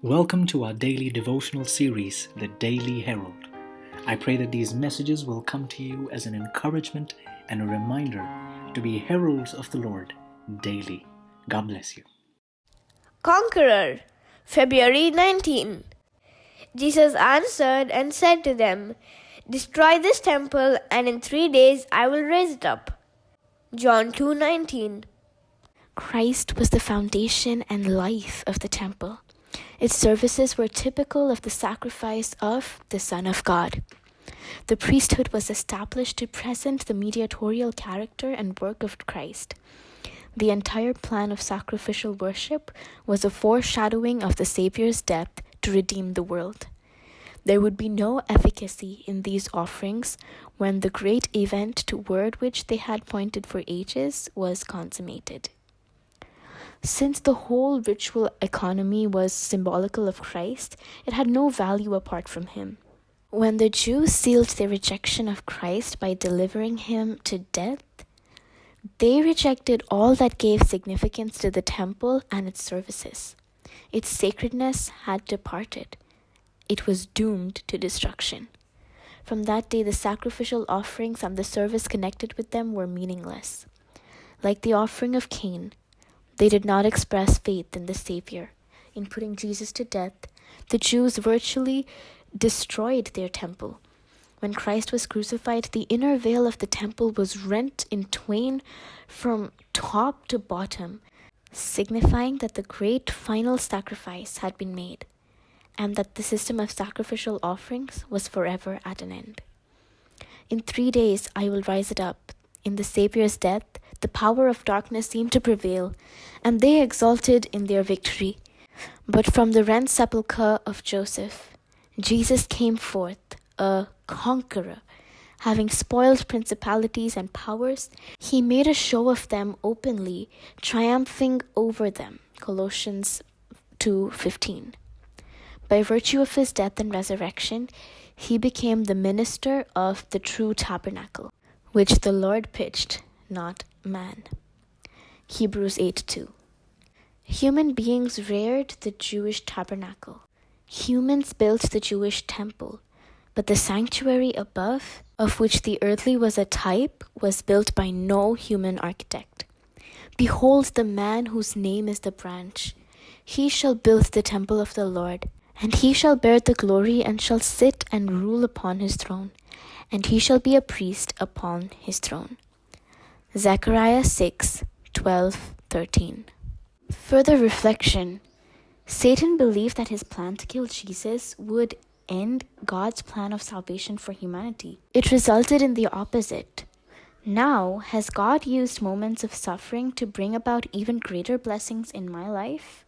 Welcome to our daily devotional series, The Daily Herald. I pray that these messages will come to you as an encouragement and a reminder to be heralds of the Lord daily. God bless you. Conqueror, February 19. Jesus answered and said to them, "Destroy this temple, and in 3 days I will raise it up." John 2:19. Christ was the foundation and life of the temple. Its services were typical of the sacrifice of the Son of God. The priesthood was established to present the mediatorial character and work of Christ. The entire plan of sacrificial worship was a foreshadowing of the Savior's death to redeem the world. There would be no efficacy in these offerings when the great event toward which they had pointed for ages was consummated. Since the whole ritual economy was symbolical of Christ, it had no value apart from him. When the Jews sealed their rejection of Christ by delivering him to death, they rejected all that gave significance to the temple and its services. Its sacredness had departed. It was doomed to destruction. From that day, the sacrificial offerings and the service connected with them were meaningless. Like the offering of Cain, they did not express faith in the Savior. In putting Jesus to death, the Jews virtually destroyed their temple. When Christ was crucified, the inner veil of the temple was rent in twain from top to bottom, signifying that the great final sacrifice had been made, and that the system of sacrificial offerings was forever at an end. In 3 days I will rise it up. In the Savior's death, the power of darkness seemed to prevail, and they exulted in their victory. But from the rent sepulchre of Joseph, Jesus came forth, a conqueror. Having spoiled principalities and powers, he made a show of them openly, triumphing over them. Colossians 2:15. By virtue of his death and resurrection, he became the minister of the true tabernacle, which the Lord pitched, not man. Hebrews 8:2. Human beings reared the Jewish tabernacle. Humans built the Jewish temple, but the sanctuary above, of which the earthly was a type, was built by no human architect. Behold the man whose name is the branch. He shall build the temple of the Lord, and he shall bear the glory and shall sit and rule upon his throne, and he shall be a priest upon his throne. Zechariah 6:12-13. Further reflection. Satan believed that his plan to kill Jesus would end God's plan of salvation for humanity. It resulted in the opposite. Now, has God used moments of suffering to bring about even greater blessings in my life?